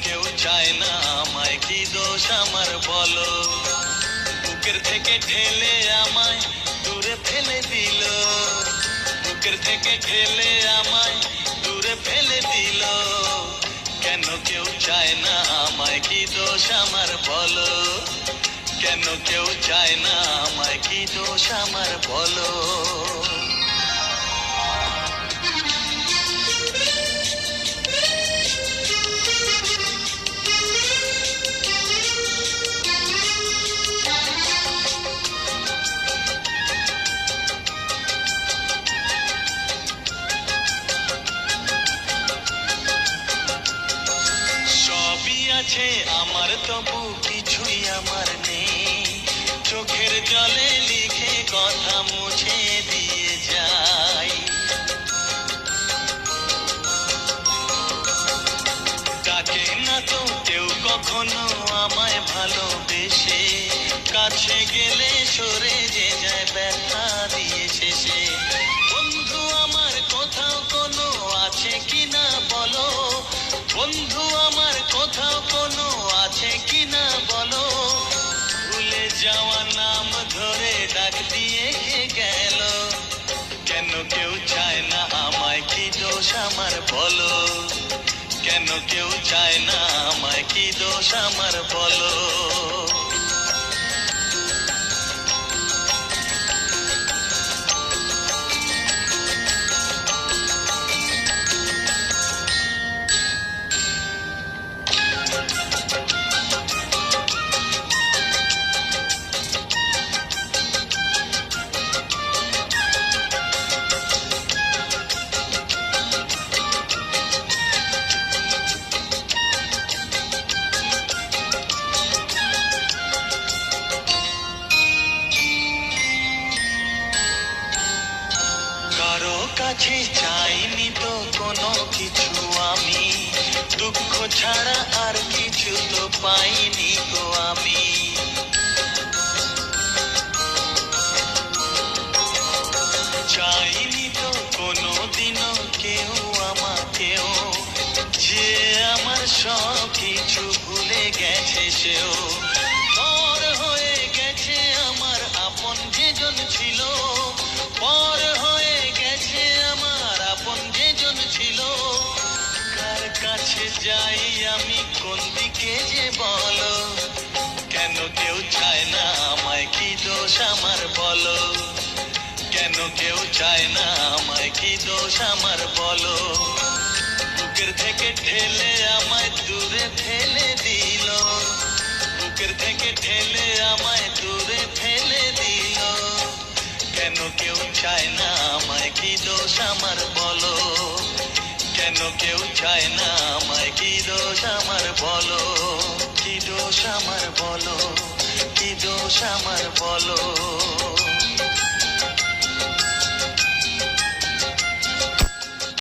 কেউ চায় না আমায়, কি দোষ আমার বলো? বুকের থেকে ঠেলে আমায় দূরে ফেলে দিল, বুকের থেকে ঠেলে আমায় দূরে ফেলে দিল। কেন কেউ চায় না আমায়, কি দোষ আমার বলো? কেন কেউ চায় না আমায়, কি দোষ আমার বলো? আছে আমার, তবু কিছুই আমার নেই। চোখের জলে লিখে কথা মুছে দিয়ে যাই। ডাকে না তো কেউ কখনো আমায় ভালোবেসে, কাছে গেলে সরে যে যায় ব্যথা দিয়ে শেষে। বন্ধু আমার কোথাও কোনো আছে কিনা বলো, বন্ধু আমার কোথাও কোনো আছে কিনা বলো? ভুলে যাওয়া নাম ধরে ডাক দিয়ে গেল। কেন কেউ চায় না আমায়, কি দোষ আমার বলো? কেন কেউ চায় না আমায়, কি দোষ আমার বলো? কারো কাছে চাইনি তো কোনো কিছু আমি, দুঃখ ছাড়া আর কিছু তো পাইনি তো আমি। চাইনি তো কোনো দিনও কেউ আমাকেও, যে আমার সব কিছু ভুলে গেছে সেও। পর হয়ে গেছে আমার আপন যেজন ছিল, পর হয়ে গেছে আমার আপন যেজন ছিল। কার কাছে যাই আমি, কোন দিকে যে বলো? কেন কেউ চায় না আমায়, কি দোষ আমার বলো? কেন কেউ চায় না আমায়, কি দোষ আমার বলো? বুকের থেকে ঠেলে আমায় দূরে ফেলে দিল, বুকের থেকে ঠেলে আমায় দূরে ফেলে দিল। কেন কেউ চায় না আমায়, কি দোষ আমার বলো? কেন কেউ চায় না আমায়, কি দোষ আমার বলো? কি দোষ আমার বলো? কি দোষ আমার বলো?